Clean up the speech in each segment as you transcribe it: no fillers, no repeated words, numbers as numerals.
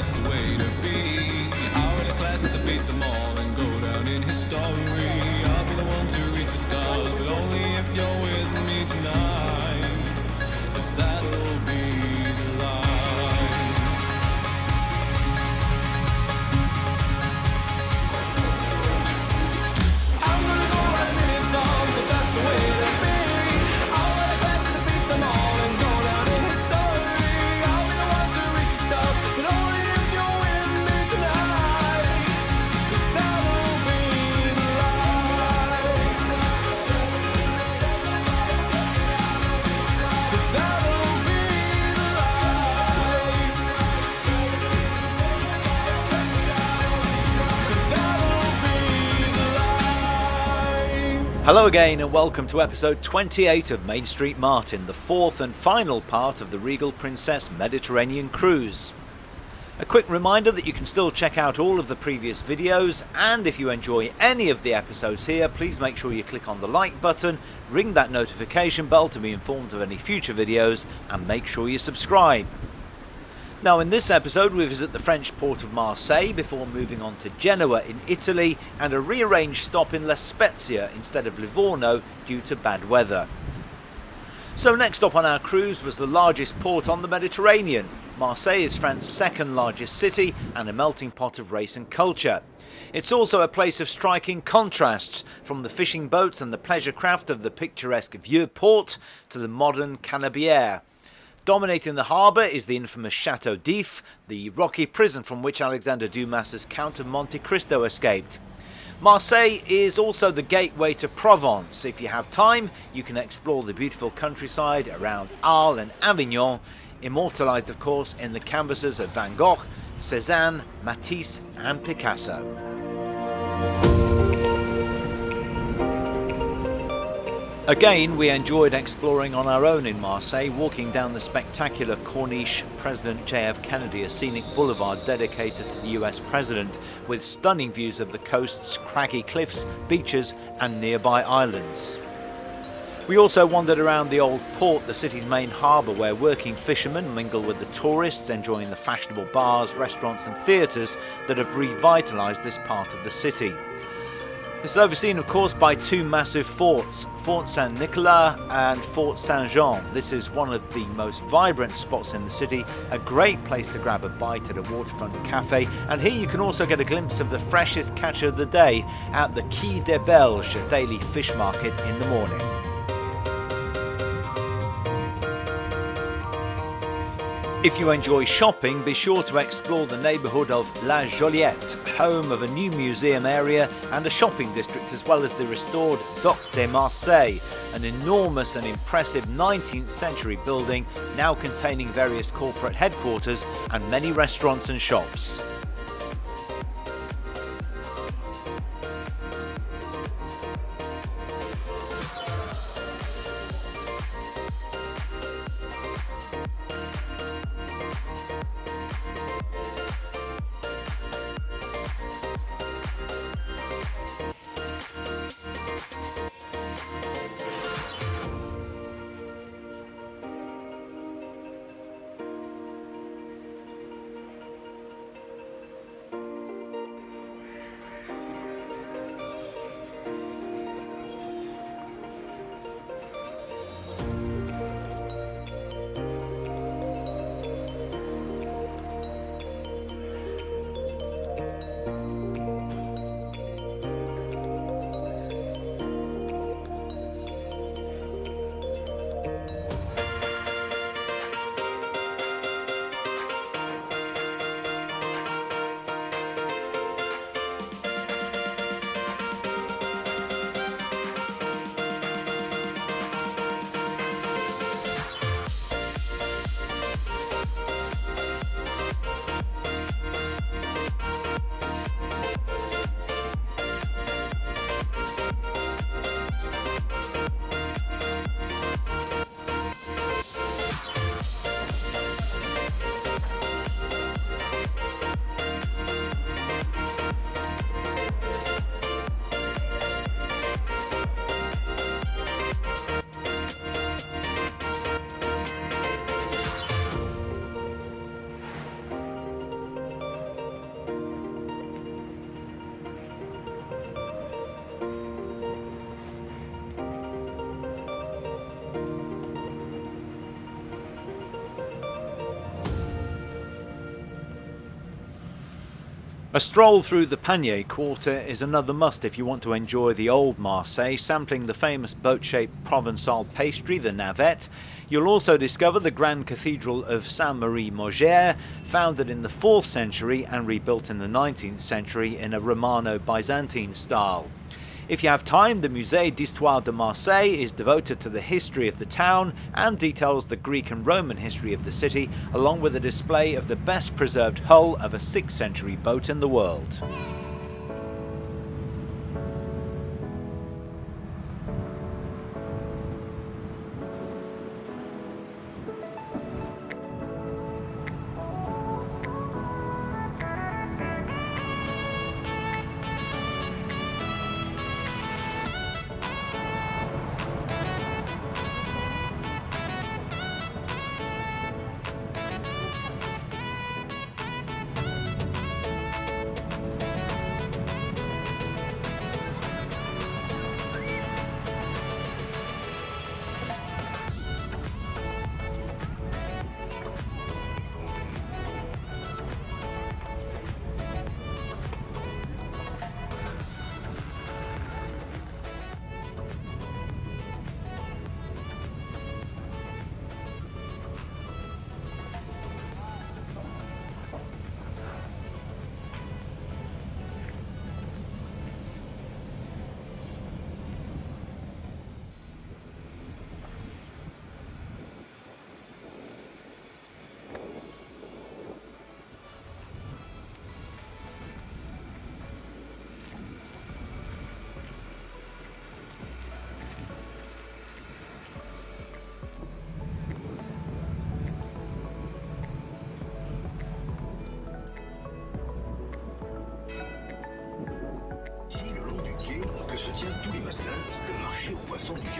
that's the way to be. I'll win a class at the beat them all and go down in history. I'll be the one to reach the stars, but only if you're with me tonight, 'cause that'll be the life. I'm gonna go write a million songs, if that's the way to be. I'll win a class at the beat them all and go down in history. I'll be the one to reach the stars, but only if you're with me tonight, 'cause that'll be the life. 'Cause that'll be the life. 'Cause that'll be the life. Hello again and welcome to episode 28 of Main Street Martin, the fourth and final part of the Regal Princess Mediterranean cruise. A quick reminder that you can still check out all of the previous videos, and if you enjoy any of the episodes here, please make sure you click on the like button, ring that notification bell to be informed of any future videos, and make sure you subscribe. Now in this episode we visit the French port of Marseille before moving on to Genoa in Italy and a rearranged stop in La Spezia instead of Livorno due to bad weather. So next stop on our cruise was the largest port on the Mediterranean. Marseille is France's second largest city and a melting pot of race and culture. It's also a place of striking contrasts, from the fishing boats and the pleasure craft of the picturesque Vieux Port to the modern Canebière. Dominating the harbour is the infamous Château d'If, the rocky prison from which Alexander Dumas's Count of Monte Cristo escaped. Marseille is also the gateway to Provence. If you have time, you can explore the beautiful countryside around Arles and Avignon, immortalised of course in the canvases of Van Gogh, Cézanne, Matisse and Picasso. Again, we enjoyed exploring on our own in Marseille, walking down the spectacular Corniche President J.F. Kennedy, a scenic boulevard dedicated to the US President, with stunning views of the coast's craggy cliffs, beaches and nearby islands. We also wandered around the old port, the city's main harbour, where working fishermen mingle with the tourists, enjoying the fashionable bars, restaurants and theatres that have revitalised this part of the city. This is overseen, of course, by two massive forts, Fort Saint-Nicolas and Fort Saint-Jean. This is one of the most vibrant spots in the city, a great place to grab a bite at a waterfront cafe, and here you can also get a glimpse of the freshest catch of the day at the Quai des Belges daily fish market in the morning. If you enjoy shopping, be sure to explore the neighbourhood of La Joliette, home of a new museum area and a shopping district, as well as the restored Dock de Marseille, an enormous and impressive 19th century building now containing various corporate headquarters and many restaurants and shops. A stroll through the Panier Quarter is another must if you want to enjoy the old Marseille, sampling the famous boat-shaped Provençal pastry, the navette. You'll also discover the Grand Cathedral of Saint-Marie-Maugère, founded in the 4th century and rebuilt in the 19th century in a Romano-Byzantine style. If you have time, the Musée d'Histoire de Marseille is devoted to the history of the town and details the Greek and Roman history of the city, along with a display of the best preserved hull of a 6th century boat in the world.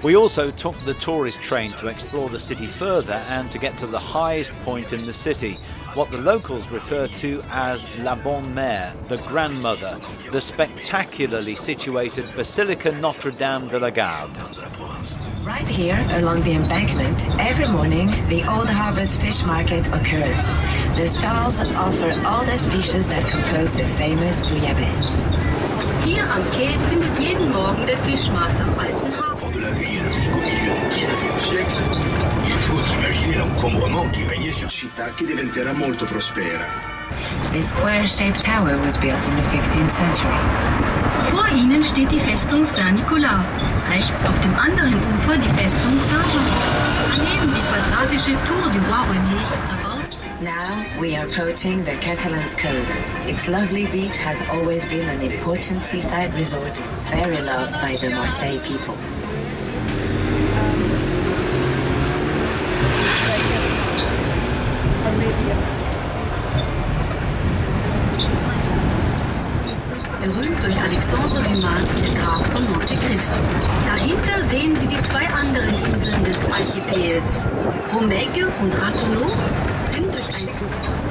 We also took the tourist train to explore the city further and to get to the highest point in the city, what the locals refer to as La Bonne Mère, the Grandmother, the spectacularly situated Basilica Notre-Dame de la Garde. Right here, along the embankment, every morning, the Old Harbor's fish market occurs. The stalls offer all the species that compose the famous bouillabaisse. Hier am Quai findet jeden Morgen der Fischmarkt am Alten Hafen. De la ville jusqu'au milieu du XIXe siècle, il faut imaginer l'encombrement qui régnait sur città che diventerà molto prospera. This square-shaped tower was built in the 15th century. Vor ihnen steht die Festung Saint-Nicolas. Rechts auf dem anderen Ufer die Festung Saint-Jean. Daneben die quadratische Tour du Roi René, erbaut. Now we are approaching the Catalan's Cove. Its lovely beach has always been an important seaside resort, very loved by the Marseille people. Berühmt durch Alexandre Dumas, den Graf von Monte Cristo. Dahinter sehen Sie die zwei anderen Inseln des Archipels. Romègue und Ratonneau sind durch ein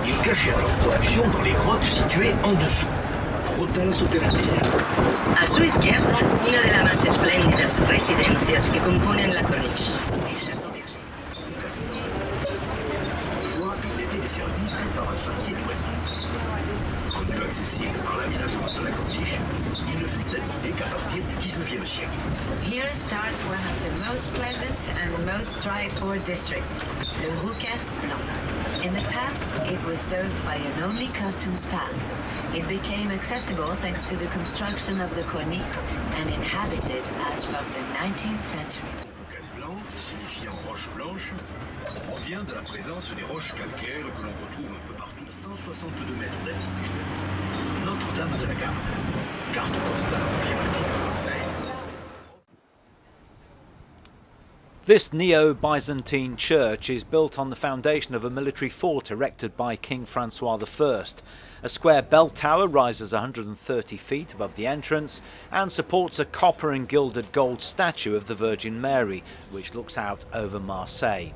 Ils cachaient leur production dans les grottes situées en dessous. Ruta sotterranea. A su izquierda, una de las más espléndidas residencias que componen la corniche. El Château Berger. Autrefois, il était desservi que par un sentier d'oiseaux. Rendu accessible par l'aménagement de la corniche, il ne fut habité qu'à partir du XIXe siècle. Here starts one of the most pleasant and most tried-for districts, the Rue Blanc. In the past, it was served by an only customs path. It became accessible thanks to the construction of the cornice and inhabited as from the 19th century. Caucase blanc, signifiant roche blanche, provient de la présence des roches calcaires que l'on retrouve un peu partout, 162 mètres d'altitude. Notre-Dame de la Garde, carte postale emblématique de Marseille. This neo-Byzantine church is built on the foundation of a military fort erected by King Francois I. A square bell tower rises 130 feet above the entrance and supports a copper and gilded gold statue of the Virgin Mary, which looks out over Marseille.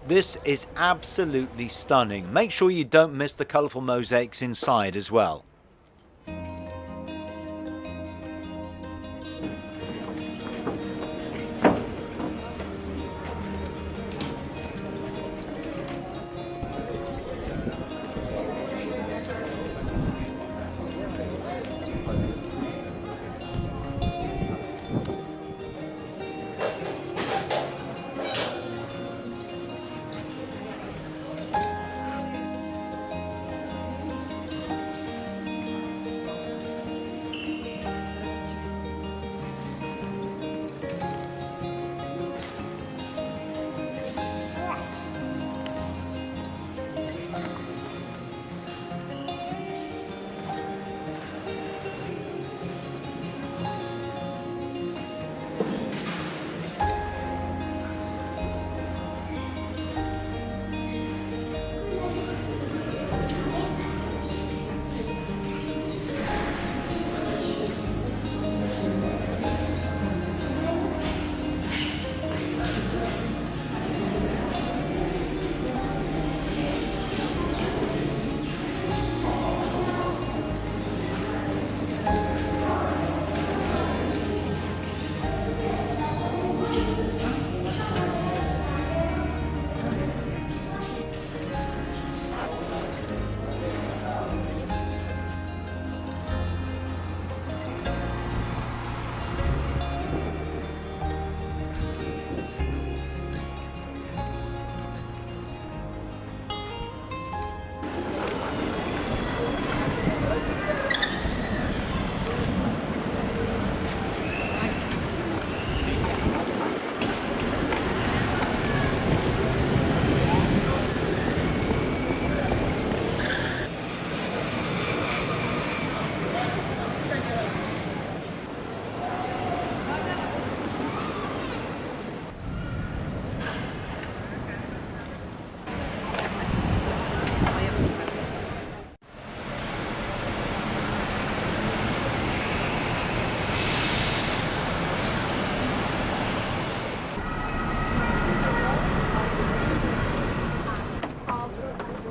This is absolutely stunning. Make sure you don't miss the colourful mosaics inside as well.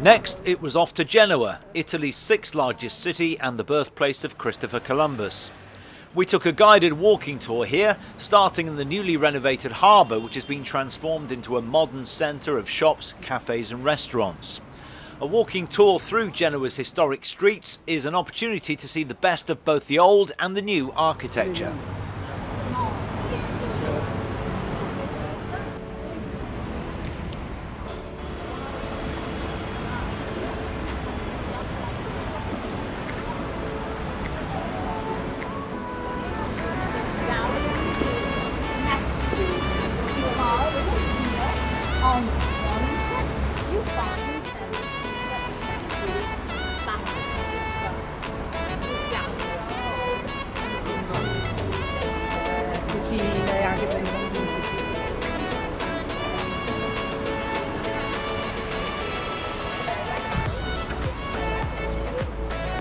Next, it was off to Genoa, Italy's 6th largest city and the birthplace of Christopher Columbus. We took a guided walking tour here, starting in the newly renovated harbour, which has been transformed into a modern centre of shops, cafes and restaurants. A walking tour through Genoa's historic streets is an opportunity to see the best of both the old and the new architecture.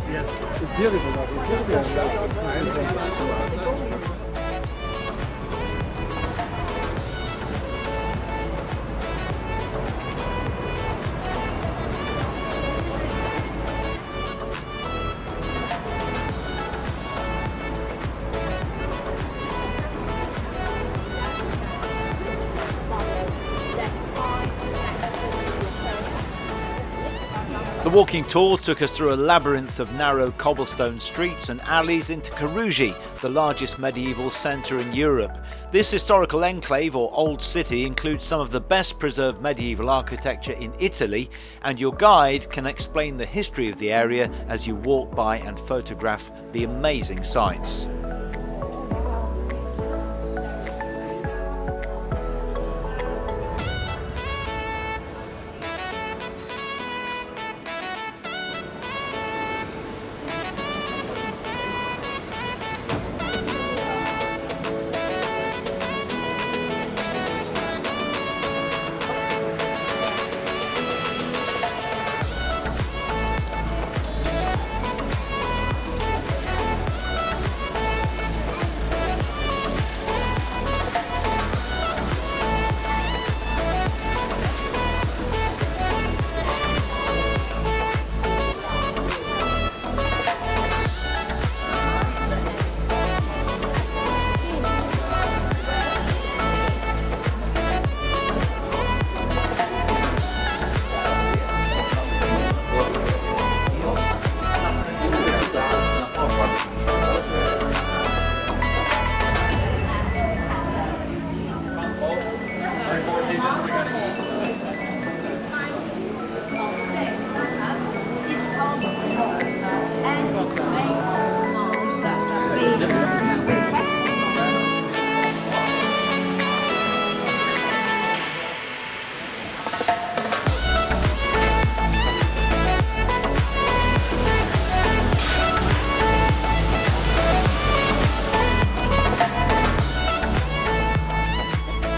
Yes, it's beautiful. The walking tour took us through a labyrinth of narrow cobblestone streets and alleys into Carugi, the largest medieval centre in Europe. This historical enclave or old city includes some of the best preserved medieval architecture in Italy, and your guide can explain the history of the area as you walk by and photograph the amazing sights.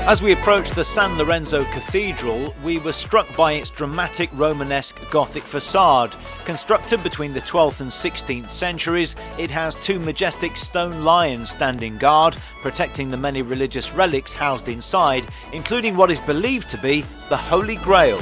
As we approached the San Lorenzo Cathedral, we were struck by its dramatic Romanesque Gothic facade. Constructed between the 12th and 16th centuries, it has two majestic stone lions standing guard, protecting the many religious relics housed inside, including what is believed to be the Holy Grail.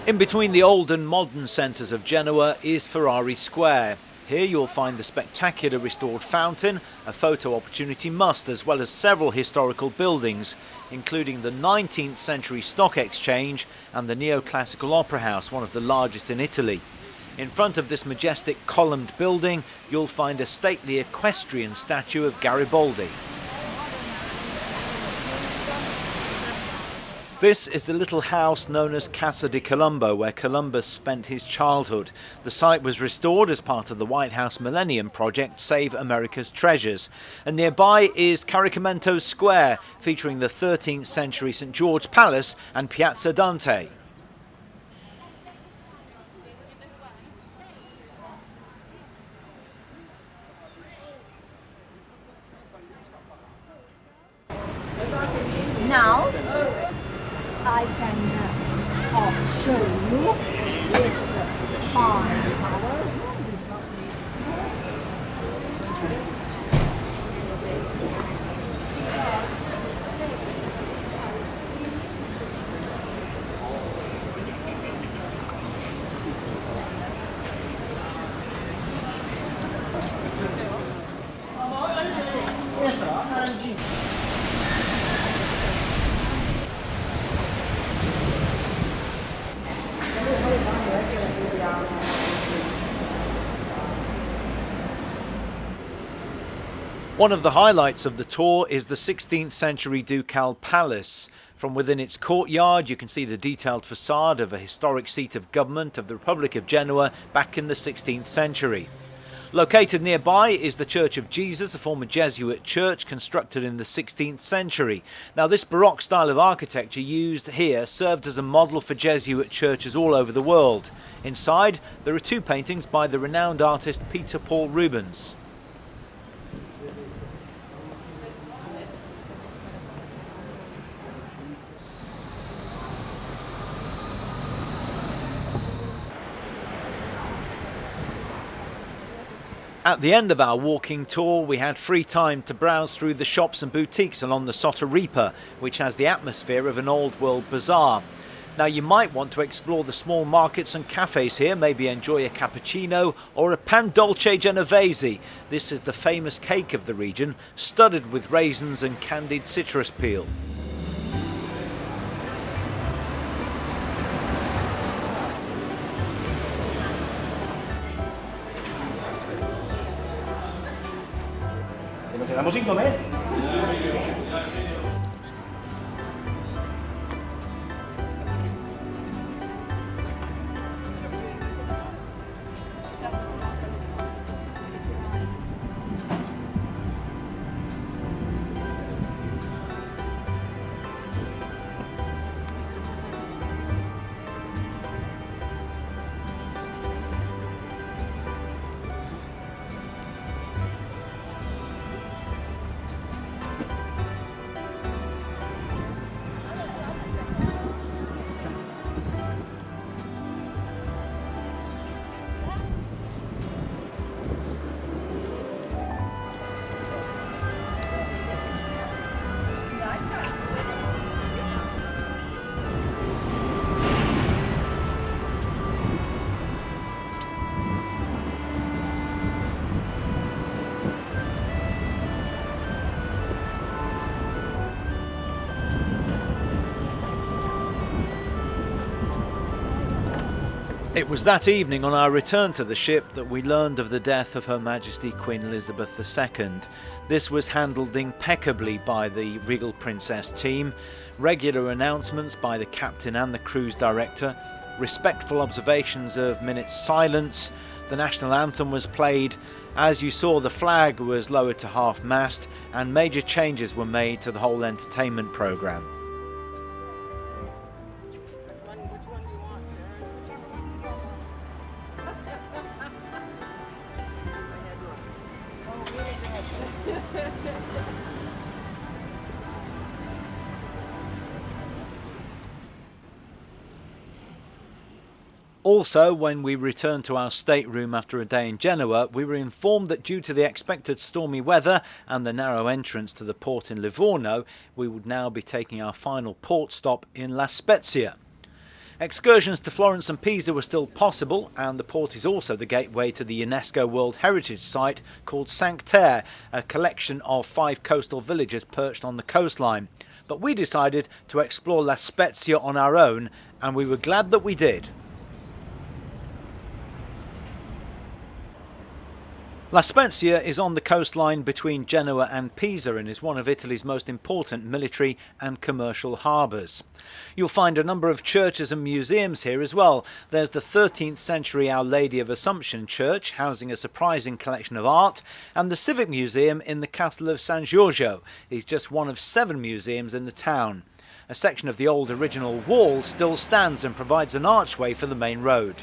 In between the old and modern centres of Genoa is Ferrari Square. Here you'll find the spectacular restored fountain, a photo opportunity must, as well as several historical buildings, including the 19th century stock exchange and the neoclassical opera house, one of the largest in Italy. In front of this majestic columned building, you'll find a stately equestrian statue of Garibaldi. This is the little house known as Casa di Colombo, where Columbus spent his childhood. The site was restored as part of the White House Millennium Project Save America's Treasures. And nearby is Caricamento Square, featuring the 13th century St. George Palace and Piazza Dante. Now I can show you this on One of the highlights of the tour is the 16th century Ducal Palace. From within its courtyard you can see the detailed facade of a historic seat of government of the Republic of Genoa back in the 16th century. Located nearby is the Church of Jesus, a former Jesuit church constructed in the 16th century. Now this Baroque style of architecture used here served as a model for Jesuit churches all over the world. Inside there are two paintings by the renowned artist Peter Paul Rubens. At the end of our walking tour, we had free time to browse through the shops and boutiques along the Sottoripa, which has the atmosphere of an old world bazaar. Now you might want to explore the small markets and cafes here, maybe enjoy a cappuccino or a pan dolce genovese. This is the famous cake of the region, studded with raisins and candied citrus peel. ¿Nos quedamos sin comer? It was that evening on our return to the ship that we learned of the death of Her Majesty Queen Elizabeth II. This was handled impeccably by the Regal Princess team, regular announcements by the captain and the cruise director, respectful observations of minutes silence, the national anthem was played, as you saw the flag was lowered to half-mast and major changes were made to the whole entertainment programme. Also, when we returned to our stateroom after a day in Genoa, we were informed that due to the expected stormy weather and the narrow entrance to the port in Livorno, we would now be taking our final port stop in La Spezia. Excursions to Florence and Pisa were still possible, and the port is also the gateway to the UNESCO World Heritage Site called Sanctaire, a collection of 5 coastal villages perched on the coastline. But we decided to explore La Spezia on our own, and we were glad that we did. La Spezia is on the coastline between Genoa and Pisa and is one of Italy's most important military and commercial harbours. You'll find a number of churches and museums here as well. There's the 13th century Our Lady of Assumption Church, housing a surprising collection of art, and the Civic Museum in the Castle of San Giorgio is just one of 7 museums in the town. A section of the old original wall still stands and provides an archway for the main road.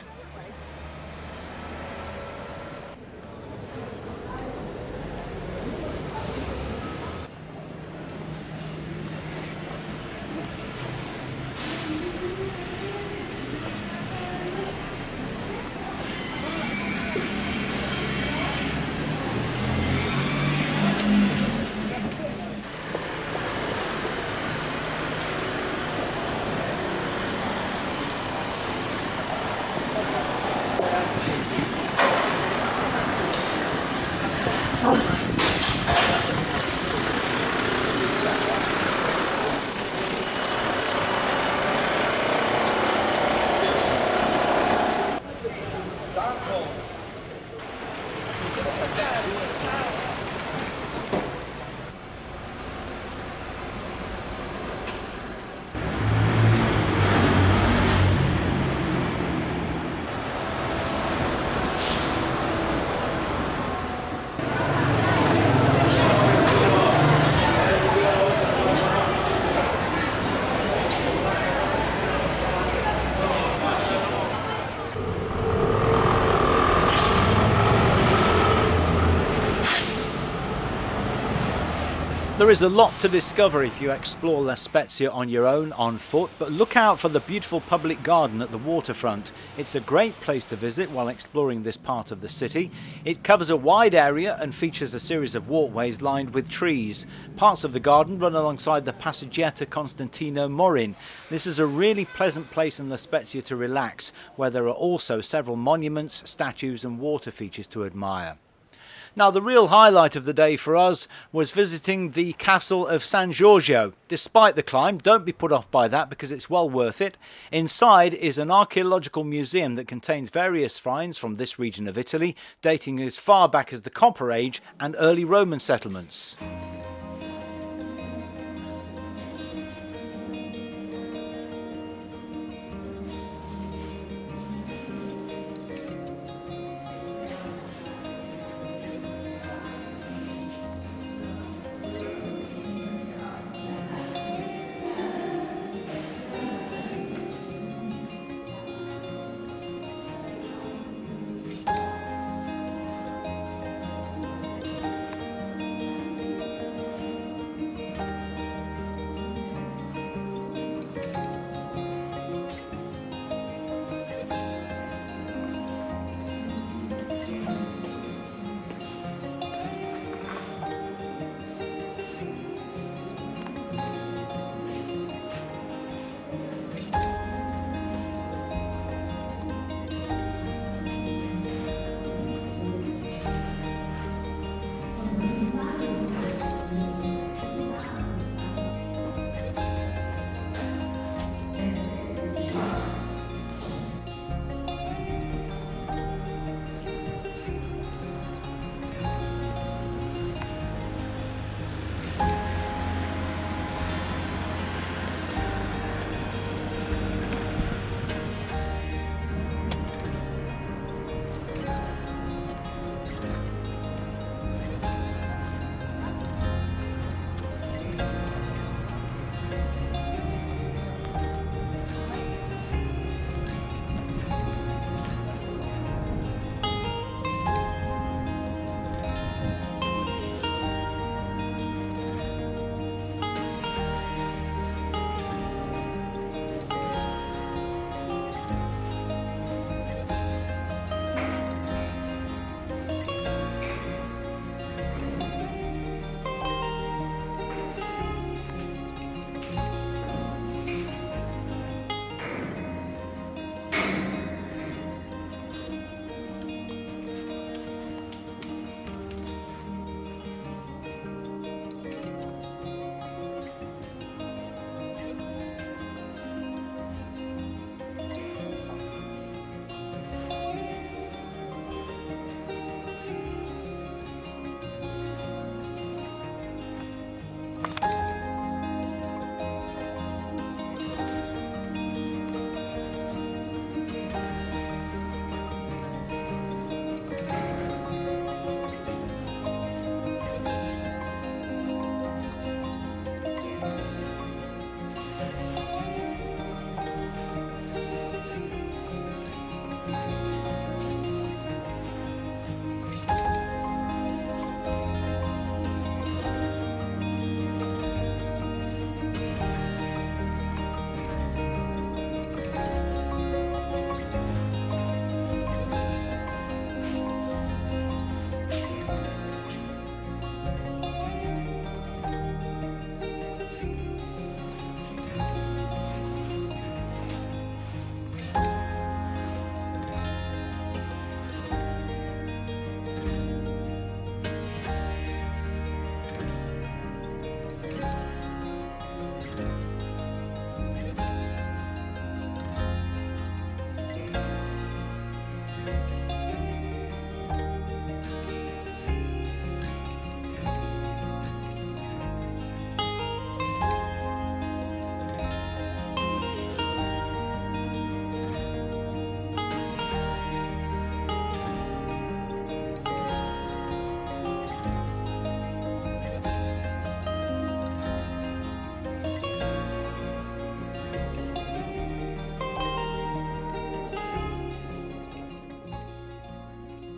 There is a lot to discover if you explore La Spezia on your own, on foot, but look out for the beautiful public garden at the waterfront. It's a great place to visit while exploring this part of the city. It covers a wide area and features a series of walkways lined with trees. Parts of the garden run alongside the Passeggiata Costantino Morin. This is a really pleasant place in La Spezia to relax, where there are also several monuments, statues and water features to admire. Now, the real highlight of the day for us was visiting the Castle of San Giorgio. Despite the climb, don't be put off by that because it's well worth it. Inside is an archaeological museum that contains various finds from this region of Italy, dating as far back as the Copper Age and early Roman settlements.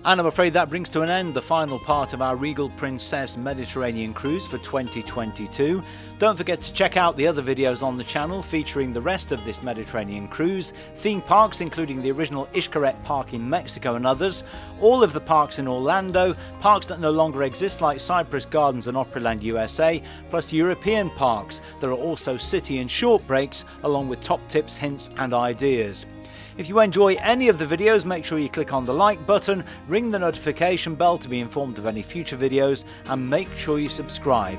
And I'm afraid that brings to an end the final part of our Regal Princess Mediterranean cruise for 2022. Don't forget to check out the other videos on the channel featuring the rest of this Mediterranean cruise, theme parks including the original Xcaret Park in Mexico and others, all of the parks in Orlando, parks that no longer exist like Cypress Gardens and Opryland USA, plus European parks. There are also city and short breaks along with top tips, hints and ideas. If you enjoy any of the videos, make sure you click on the like button, ring the notification bell to be informed of any future videos, and make sure you subscribe.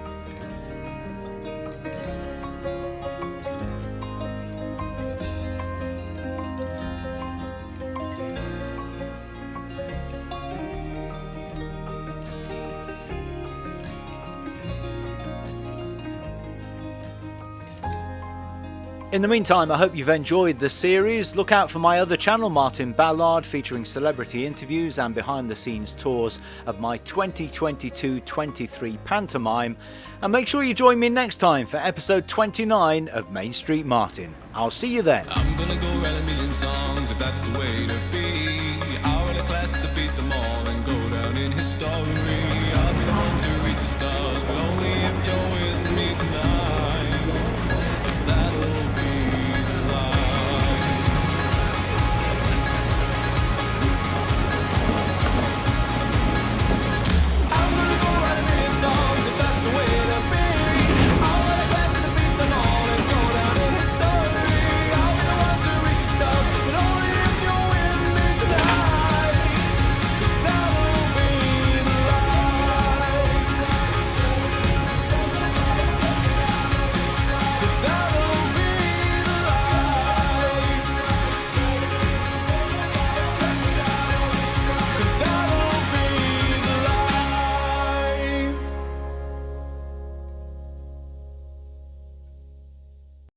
In the meantime, I hope you've enjoyed the series. Look out for my other channel, Martin Ballard, featuring celebrity interviews and behind-the-scenes tours of my 2022-23 pantomime. And make sure you join me next time for episode 29 of Main Street Martin. I'll see you then. I'm gonna go write a million songs if that's the way to be.